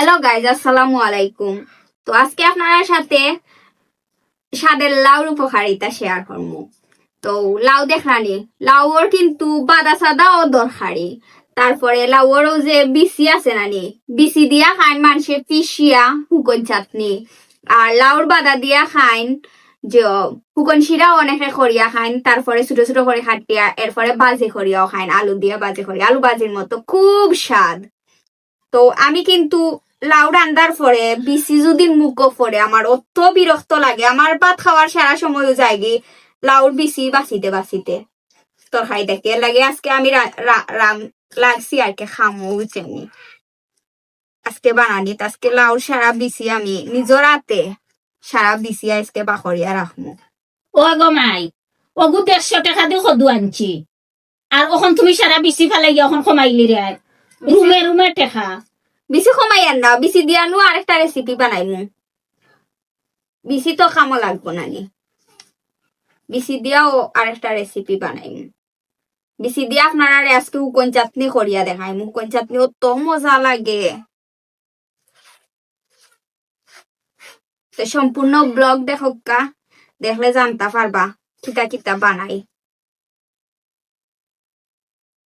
Hello guys, আসসালামু আলাইকুম। তো আজকে আপনার সাথে স্বাদের লাউর উপকারিতা শেয়ার করবো। তো লাউ দেখলানি, লাউর কিন্তু বাদা সাদা ও দরকারি। তারপরে লাউরও যে বিচি আছে নানি, বিচি দিয়া খাইন মানুষে পিসিয়া হুকন চাটনি, আর লাউর বাদা দিয়া খাইন যে হুকন শিরাও অনেকে করিয়া খাইন। তারপরে ছোট ছোট করে খাটিয়া এরপরে বাজে করিয়াও খাইন, আলু দিয়া বাজে করি, আলু বাজির মতো খুব স্বাদ। তো আমি কিন্তু লাউ রান্দার পরে বিচি যদি মুখো পড়ে আমার অত বিরক্ত লাগে, আমার ভাত খাওয়ার সারা সময়ও যায়গি লাউর বিচি বাঁচিতে বাঁচিতে তরকারি দেখে লাগে। আজকে আমি লাগছি আর কি খামো বুঝছেনি, আজকে বানানি আজকে লাউর সারা বিচি আমি নিজের হাতে সারা বিচি আজকে বাকরিয়া রাখবো। ও গো মাই, ওগু 150 টাকা দিয়ে কদু আনছি, আর ওখান তুমি সারা বিচি ফেলাই এখন কমাইলি রে রুমে রুমে টেকা। বিচি কমাই আর না, বিচি দিয়া নু আরেকটা রেসিপি বানাইমু। বিচি তো খামো লাগবো নানি, বিচি দিয়াও আরেকটা রেসিপি বানাইমু। বিচি দিয়া আপনারা আজকে উকন চাটনি করিয়া দেখাই, উকন চাটনি অত মজা লাগে। তো সম্পূর্ণ ব্লগ দেখকা, দেখলে জানতে পারবা কিতা কিতা বানাই।